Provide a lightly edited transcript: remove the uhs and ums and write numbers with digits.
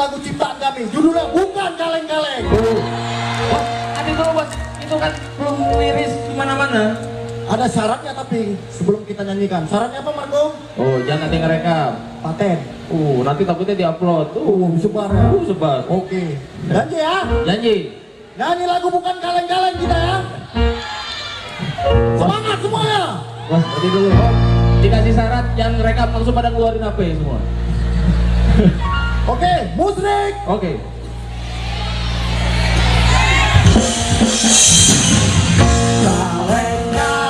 lagu ciptaan kami. Judulnya Bukan Kaleng-Kaleng. Ada dulu bos, itu kan belum liris gimana-mana. Ada syaratnya tapi sebelum kita nyanyikan. Syaratnya apa Marco? Oh, jangan nanti ngerekam. Paten. Nanti takutnya diupload. Sebar ya? Sebar. Oke. Janji ya? Janji. Nyanyi lagu Bukan Kaleng-Kaleng kita ya. Semangat semuanya. Bos, tadi dulu. Dikasih syarat jangan ngerekam langsung pada ngeluarin HP semua. Oke, musik. Oke. Kaleng-kaleng.